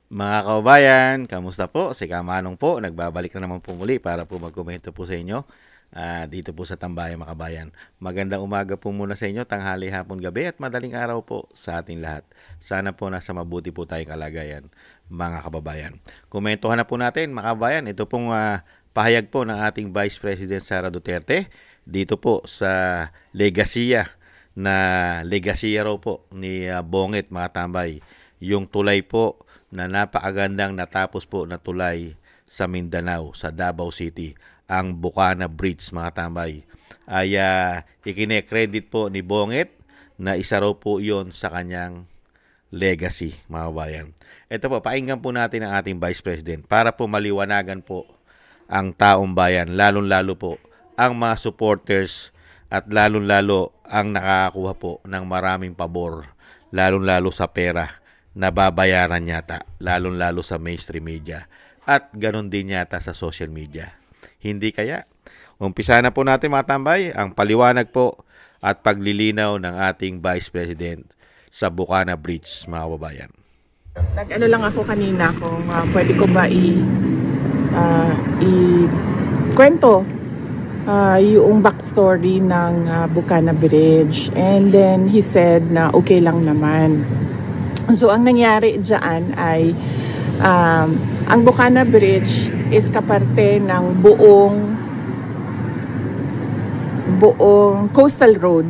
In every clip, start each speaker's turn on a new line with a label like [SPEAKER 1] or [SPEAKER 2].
[SPEAKER 1] Mga kababayan, kamusta po? Si Kamanong po, nagbabalik na naman po muli para po magkomento po sa inyo dito po sa Tambayan Makabayan. Magandang umaga po muna sa inyo, tanghali, hapon, gabi at madaling araw po sa ating lahat. Sana po nasa mabuti po tayong kalagayan, mga kababayan. Komentuhan na po natin, mga kababayan, ito pong pahayag po ng ating Vice President Sara Duterte dito po sa Legazia Legazia raw po ni Bonget, mga tambay. Yung tulay po na napakagandang natapos po na tulay sa Mindanao, sa Davao City, ang Bukana Bridge, mga tambay. Ay ikine-credit po ni Bonget na isa raw po yon sa kanyang legacy, mga bayan. Ito po, painggan po natin ang ating Vice President para po maliwanagan po ang taong bayan, lalong-lalo po ang mga supporters at lalong-lalo ang nakakakuha po ng maraming pabor, lalong-lalo sa pera na babayaran yata, lalong-lalo sa mainstream media at ganon din yata sa social media. Hindi kaya? Umpisa na po natin, mga tambay, ang paliwanag po at paglilinaw ng ating Vice President sa Bukana Bridge, mga kababayan.
[SPEAKER 2] Nag-ano lang ako kanina kung pwede ko ba kwento yung backstory ng Bukana Bridge, and then he said na okay lang naman. So ang nangyari dyan ay ang Bukana Bridge is kaparte ng buong coastal road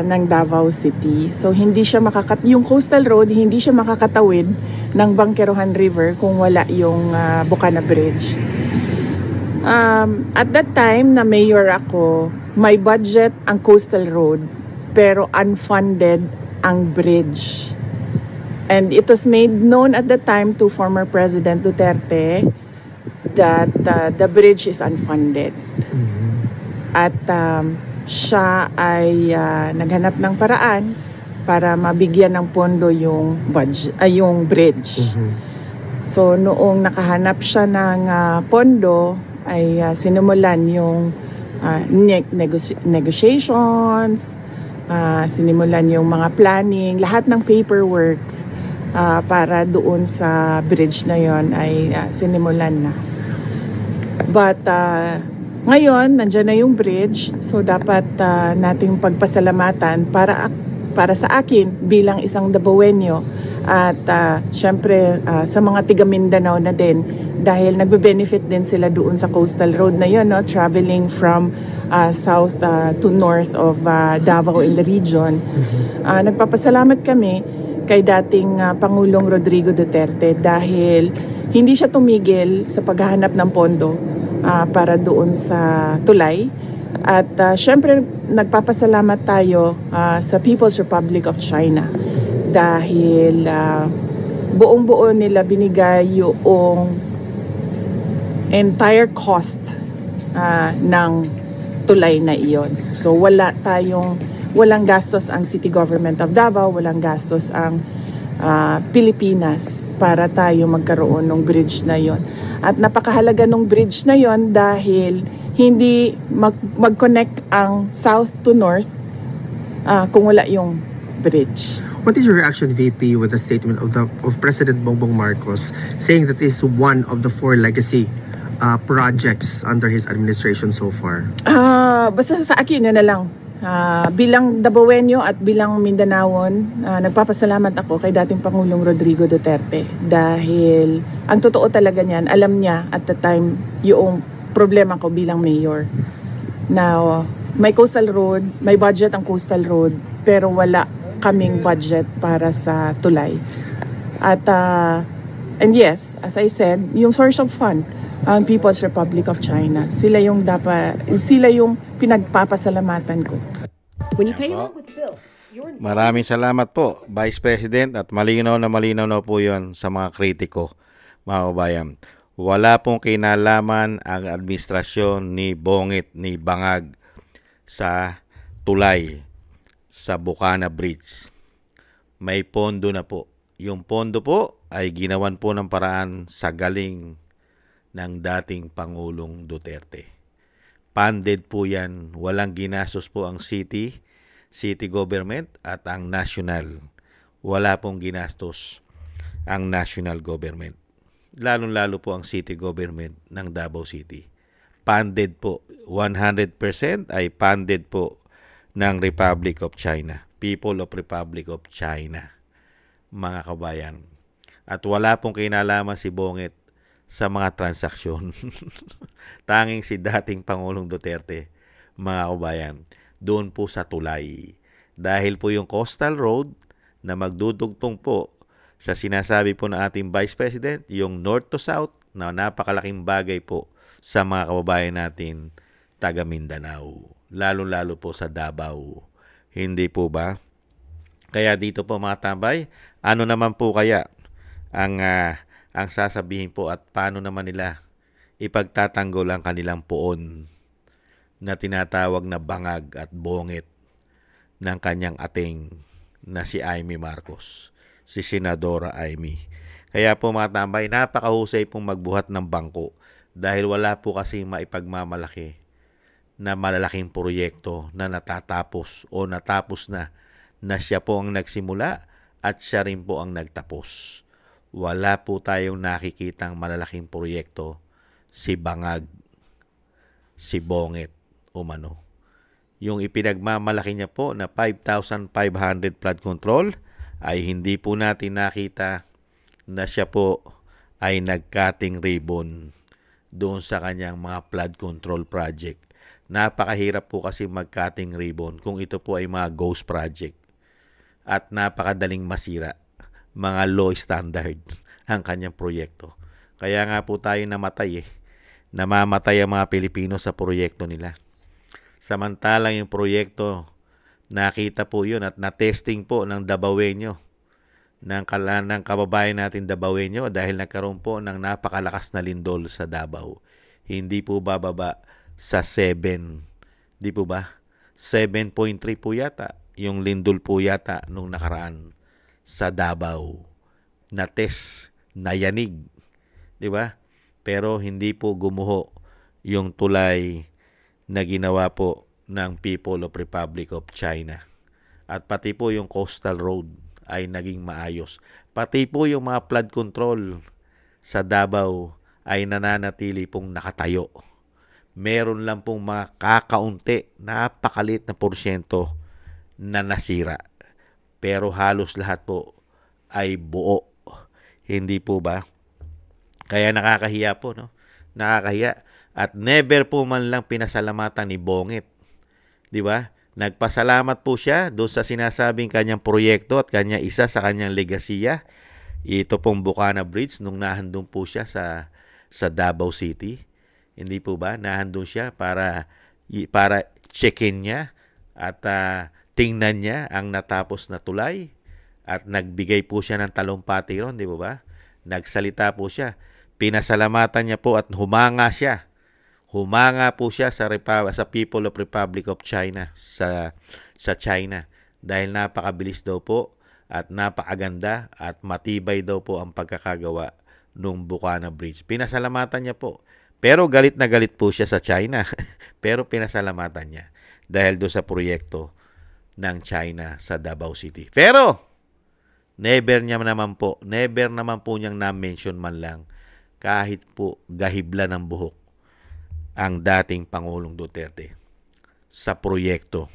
[SPEAKER 2] ng Davao City. So hindi siya yung coastal road hindi siya makakatawid ng Bangkerohan River kung wala yung Bukana Bridge. At that time na mayor ako, may budget ang coastal road pero unfunded ang bridge. And it was made known at the time to former President Duterte that the bridge is unfunded. At siya ay naghanap ng paraan para mabigyan ng pondo yung bridge. So noong nakahanap siya ng pondo ay sinimulan yung negotiations, sinimulan yung mga planning, lahat ng paperworks para doon sa bridge na yon ay sinimulan na. But ngayon, nandiyan na yung bridge, so dapat nating pagpasalamatan para sa akin bilang isang Davaoenyo at syempre sa mga tiga Mindanao na din dahil nagbe-benefit din sila doon sa coastal road na yun, no? Traveling from south to north of Davao in the region. Nagpapasalamat kami kay dating Pangulong Rodrigo Duterte dahil hindi siya tumigil sa paghahanap ng pondo para doon sa tulay. At syempre nagpapasalamat tayo sa People's Republic of China dahil buong-buo nila binigay yung entire cost ng tulay na iyon. So walang gastos ang City Government of Davao, walang gastos ang Pilipinas para tayo magkaroon ng bridge na yon. At napakahalaga ng bridge na yon dahil hindi mag-connect ang south to north kung wala yung bridge.
[SPEAKER 3] What is your reaction, VP, with the statement of President Bongbong Marcos saying that this is one of the 4 legacy projects under his administration so far?
[SPEAKER 2] Basta sa akin yun na lang. Bilang Davaoenyo at bilang Mindanaon, nagpapasalamat ako kay dating Pangulong Rodrigo Duterte dahil ang totoo talaga niyan, alam niya at the time yung problema ko bilang mayor. Now, may coastal road, may budget ang coastal road, pero wala kaming budget para sa tulay. At and yes, as I said, yung source of fund ang People's Republic of China. Sila yung pinagpapasalamatan ko.
[SPEAKER 4] When you pay with bills,
[SPEAKER 1] Maraming salamat po, Vice President, at malinaw na po yon sa mga kritiko, mga kabayan. Wala pong kinalaman ang administrasyon ni Bonget, ni Bangag sa tulay sa Bukana Bridge. May pondo na po. Yung pondo po ay ginawan po ng paraan sa galing ng dating Pangulong Duterte. Funded po yan, walang ginastos po ang city government at ang national. Wala pong ginastos ang national government. Lalong-lalo po ang city government ng Davao City. Funded po, 100% ay funded po ng Republic of China. People of Republic of China, mga kabayan. At wala pong kinalaman si Bonget sa mga transaksyon. Tanging si dating Pangulong Duterte, mga kabayan, doon po sa tulay. Dahil po yung coastal road na magdudugtong po sa sinasabi po ng ating Vice President, yung north to south na napakalaking bagay po sa mga kababayan natin taga Mindanao. Lalo-lalo po sa Davao. Hindi po ba? Kaya dito po mga tambay, ano naman po kaya ang sasabihin po at paano naman nila ipagtatanggol ang kanilang poon na tinatawag na bangag at bonget ng kanyang ating na si Amy Marcos, si Senadora Amy. Kaya po mga tambay, napakahusay pong magbuhat ng bangko dahil wala po kasi maipagmamalaki na malalaking proyekto na natatapos o natapos na siya po ang nagsimula at siya rin po ang nagtapos. Wala po tayong nakikitang malalaking proyekto si Bangag, si Bonget, umano. Yung ipinagmamalaki niya po na 5,500 flood control ay hindi po natin nakita na siya po ay nag-cutting ribbon doon sa kanyang mga flood control project. Napakahirap po kasi mag-cutting ribbon kung ito po ay mga ghost project at napakadaling masira, mga low standard ang kanyang proyekto. Kaya nga po tayo namatay namamatay ang mga Pilipino sa proyekto nila. Samantalang yung proyekto, nakita po yun at na-testing po ng Dabawenyo, ng kababayan natin Dabawenyo dahil nagkaroon po ng napakalakas na lindol sa Davao. Hindi po bababa sa 7. Di po ba? 7.3 po yata yung lindol po yata nung nakaraan sa Davao. Na-test, nayanig. Di ba? Pero hindi po gumuho yung tulay na ginawa po ng People of Republic of China. At pati po yung coastal road ay naging maayos. Pati po yung mga flood control sa Davao ay nananatili pong nakatayo. Meron lang pong mga kakaunti, napakalit na porsyento na nasira. Pero halos lahat po ay buo. Hindi po ba? Kaya nakakahiya po, no? Nakakahiya. At never po man lang pinasalamatan ni Bonget. Di ba? Nagpasalamat po siya doon sa sinasabing kanyang proyekto at kanya isa sa kanyang legasiya. Ito pong Bukana Bridge nung nahandun po siya sa Davao City. Hindi po ba? Nahandun siya para check-in niya at tingnan niya ang natapos na tulay. At nagbigay po siya ng talumpati ron, di ba? Nagsalita po siya. Pinasalamatan niya po at humanga siya. Humanga po siya sa People of Republic of China, sa China. Dahil napakabilis daw po at napakaganda at matibay daw po ang pagkakagawa ng Bukana Bridge. Pinasalamatan niya po. Pero galit na galit po siya sa China. Pero pinasalamatan niya dahil do sa proyekto ng China sa Davao City. Pero never naman po niyang na-mention man lang kahit po gahibla ng buhok ang dating Pangulong Duterte sa proyekto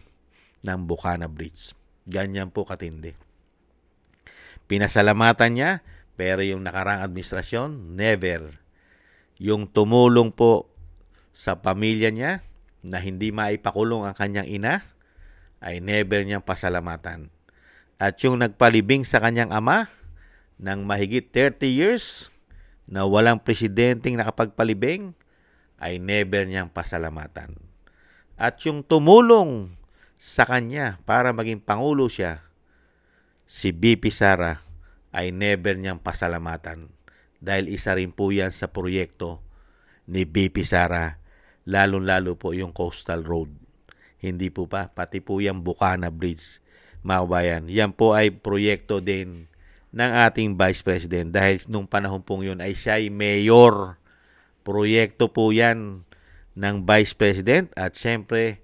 [SPEAKER 1] ng Bukana Bridge. Ganyan po katindi. Pinasalamatan niya, pero yung nakarang administrasyon, never. Yung tumulong po sa pamilya niya na hindi maipakulong ang kanyang ina, ay never niyang pasalamatan. At yung nagpalibing sa kanyang ama ng mahigit 30 years na walang presidenteng nakapagpalibing, ay never niyang pasalamatan. At yung tumulong sa kanya para maging pangulo siya, si BP Sara, ay never niyang pasalamatan. Dahil isa rin po yan sa proyekto ni BP Sara, lalong-lalo po yung coastal road. Hindi po pa, pati po yung Bukana Bridge, mga kabayan. Yan po ay proyekto din ng ating Vice President dahil nung panahon pong yun ay siya ay mayor. Proyekto po yan ng Vice President at siyempre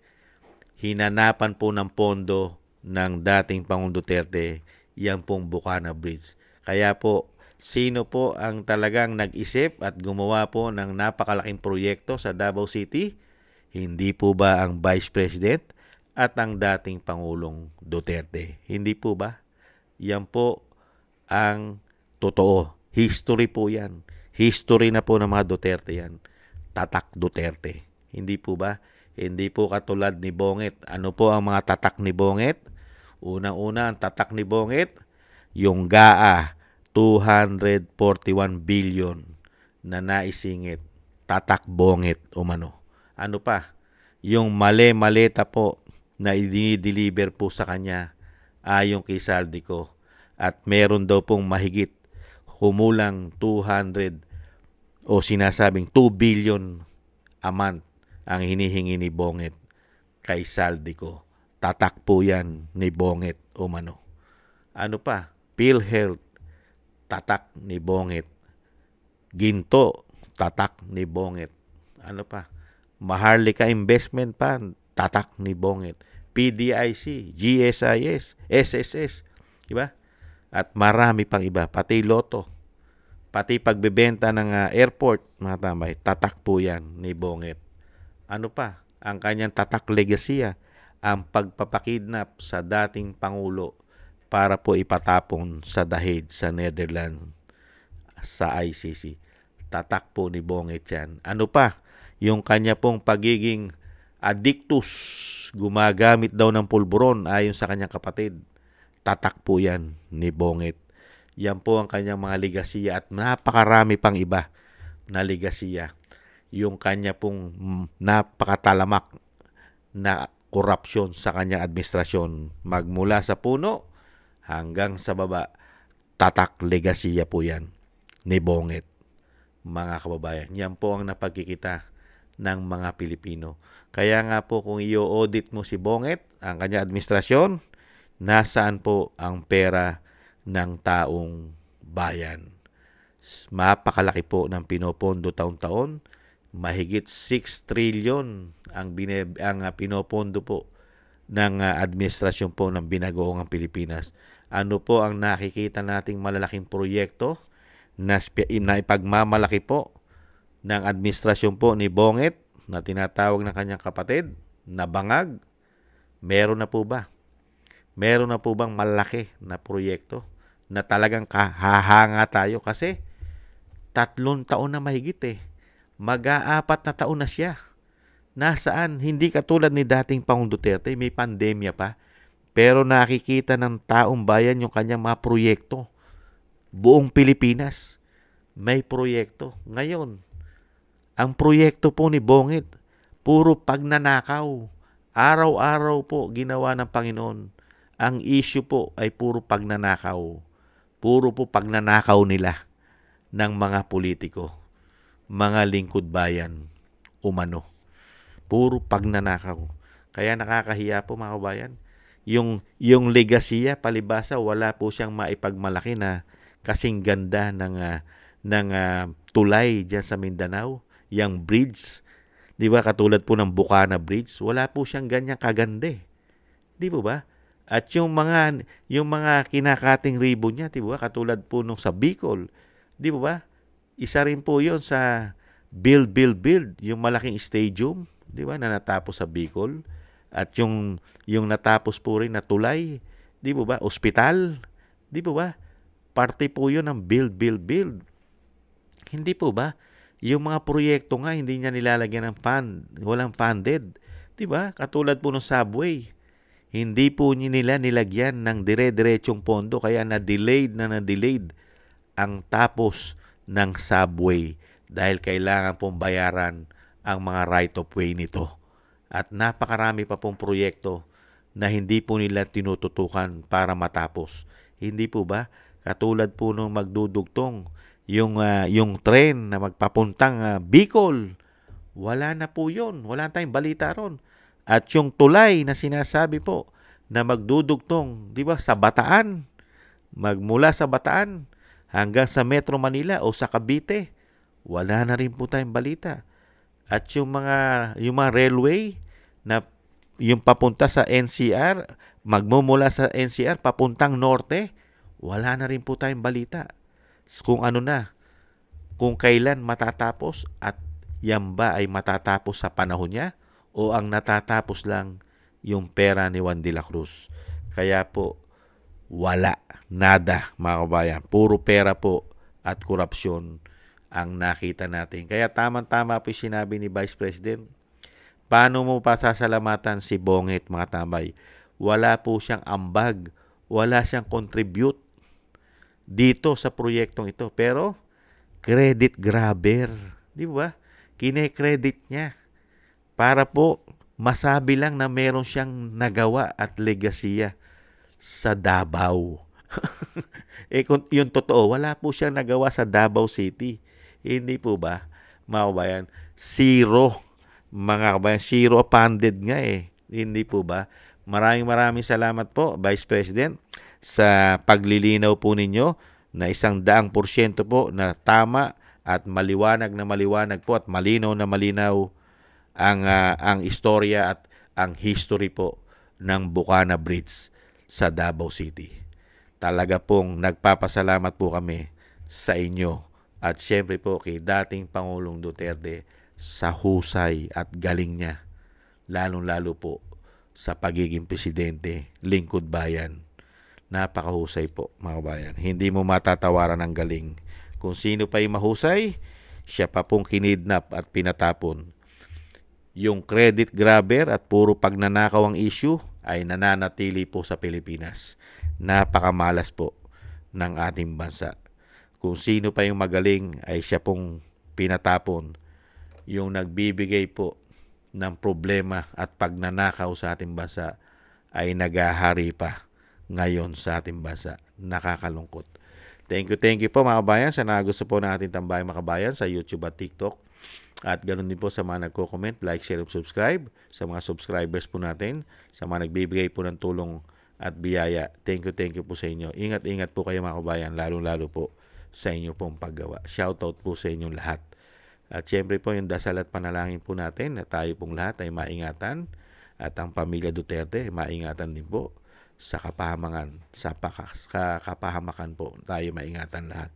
[SPEAKER 1] hinanapan po ng pondo ng dating Pangulong Duterte yan pong Bukana Bridge. Kaya po Sino po ang talagang nag-isip at gumawa po ng napakalaking proyekto sa Davao City? Hindi po ba ang Vice President at ang dating Pangulong Duterte? Hindi po ba? Yan po ang totoo. History po yan. History na po ng mga Duterte yan. Tatak Duterte. Hindi po ba? Hindi po katulad ni Bonget. Ano po ang mga tatak ni Bonget? Unang-una, ang tatak ni Bonget, yung GAA, 241 billion na naisingit. Tatak Bonget umano. Ano pa? Yung mali-maleta po na i-deliver po sa kanya ayon kay Saldico. At meron daw pong mahigit humulang 200 o sinasabing 2 billion a month ang hinihingi ni Bonget kay Saldico. Tatak po yan ni Bonget umano. Ano pa? PhilHealth, tatak ni Bonget. Ginto, tatak ni Bonget. Ano pa? Maharlika Investment Fund, tatak ni Bonget. PDIC, GSIS, SSS, di ba? At marami pang iba, pati Lotto, pati pagbebenta ng airport, mga tambay, tatak po yan ni Bonget. Ano pa? Ang kanyang tatak legasya, ang pagpapakidnap sa dating Pangulo para po ipatapon sa The Hague sa Netherlands sa ICC. Tatak po ni Bonget yan. Ano pa? Yung kanya pong pagiging addictus, gumagamit daw ng pulburon ayon sa kanyang kapatid. Tatak po yan ni Bonget. Yan po ang kanyang mga ligasiya at napakarami pang iba na ligasiya. Yung kanya pong napakatalamak na korupsyon sa kanyang administrasyon. Magmula sa puno hanggang sa baba, tatak legasiya po yan ni Bonget. Mga kababayan, yan po ang napagkikita ng mga Pilipino. Kaya nga po kung i-audit mo si Bonget, ang kanyang administrasyon, nasaan po ang pera ng taong bayan. Mapakalaki po ng pinopondo taon-taon. Mahigit 6 trillion ang pinopondo po ng administrasyon po ng binagoong Pilipinas. Ano po ang nakikita nating malalaking proyekto na ipagmamalaki po ng administrasyon po ni Bonget na tinatawag ng kanyang kapatid na bangag? Meron na po ba? Meron na po bang malaki na proyekto na talagang kahahanga tayo? Kasi 3 taon na mahigit Mag-4 na taon na siya. Nasaan? Hindi katulad ni dating Pangulong Duterte, may pandemya pa. Pero nakikita ng taong bayan yung kanyang mga proyekto. Buong Pilipinas may proyekto. Ngayon, ang proyekto po ni Bonget, puro pagnanakaw. Araw-araw po ginawa ng Panginoon. Ang issue po ay puro pagnanakaw. Puro po pagnanakaw nila ng mga politiko, mga lingkod bayan, umano. Puro pagnanakaw. Kaya nakakahiya po mga kabayan. Yung legasiya, palibasa, wala po siyang maipagmalaki na kasing ganda ng tulay dyan sa Mindanao. Yung bridge, di ba katulad po ng Bukana Bridge, wala po siyang ganyang kaganda. Di po ba? At yung mga kinakating ribbon niya, di ba katulad po nung sa Bicol, di ba? Isa rin po yun sa build, yung malaking stadium, di ba, na natapos sa Bicol. At yung natapos po rin na tulay, di ba, ospital, di ba, parte po yun ng build. Hindi po ba? Yung mga proyekto nga, hindi niya nilalagyan ng fund, walang funded. Di ba? Katulad po ng subway. Hindi po nila nilagyan ng dire-diretsong pondo, kaya na-delayed ang tapos ng subway dahil kailangan pong bayaran ang mga right of way nito. At napakarami pa pong proyekto na hindi po nila tinututukan para matapos. Hindi po ba? Katulad po nung magdudugtong yung tren na magpapuntang Bicol. Wala na po yun. Wala tayong balita ron. At yung tulay na sinasabi po na magdudugtong, di ba, sa Bataan, magmula sa Bataan hanggang sa Metro Manila o sa Cavite, wala na rin po tayong balita. At yung mga railway na yung papunta sa NCR, magmumula sa NCR papuntang norte, wala na rin po tayong balita. kung ano na, kung kailan matatapos at yan ba ay matatapos sa panahon niya o ang natatapos lang yung pera ni Juan de la Cruz. Kaya po, wala, nada mga kabayan. Puro pera po at korupsyon ang nakita natin. Kaya tamang-tama po yung sinabi ni Vice President. Paano mo pasasalamatan si Bonget mga tambay? Wala po siyang ambag, wala siyang contribute dito sa proyektong ito. Pero credit grabber, di ba? Kine-credit niya para po masabi lang na meron siyang nagawa at legasiya sa Davao. Kung yung totoo, wala po siyang nagawa sa Davao City. Hindi po ba, mga kabayan? Zero, mga kabayan. Zero funded nga Hindi po ba? Maraming salamat po, Vice President, sa paglilinaw po ninyo na 100% po na tama at maliwanag po at malinaw na malinaw ang istorya at ang history po ng Bukana Bridge sa Davao City. Talaga pong nagpapasalamat po kami sa inyo at siyempre po kay dating Pangulong Duterte sa husay at galing niya, lalong-lalo po sa pagiging presidente, lingkod bayan. Napakahusay po mga bayan. Hindi mo matatawaran ang galing. Kung sino pa yung mahusay, siya pa pong kinidnap at pinatapon. Yung credit grabber at puro pagnanakaw ang issue ay nananatili po sa Pilipinas. Napakamalas po ng ating bansa. Kung sino pa yung magaling ay siya pong pinatapon. Yung nagbibigay po ng problema at pagnanakaw sa ating bansa ay nagahari pa ngayon sa ating bansa. Nakakalungkot. Thank you po mga kabayan sa nagusto po ng ating Tambayang Makabayan sa YouTube at TikTok. At ganoon din po sa mga nagko-comment, like, share, and subscribe. Sa mga subscribers po natin, sa mga nagbibigay po ng tulong at biyaya. Thank you po sa inyo. Ingat po kayo mga kabayan, lalo po sa inyo pong paggawa. Shoutout po sa inyong lahat. At syempre po yung dasal at panalangin po natin na tayo pong lahat ay maingatan at ang pamilya Duterte maingatan din po sa kapahamakan, kapahamakan po tayo maingatan lahat.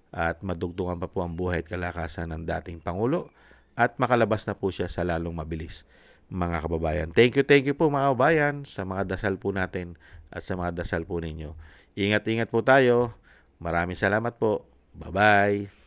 [SPEAKER 1] At madugtungan pa po ang buhay at kalakasan ng dating Pangulo at makalabas na po siya sa lalong mabilis mga kababayan. Thank you po mga kababayan sa mga dasal po natin at sa mga dasal po ninyo. Ingat po tayo. Maraming salamat po. Bye-bye.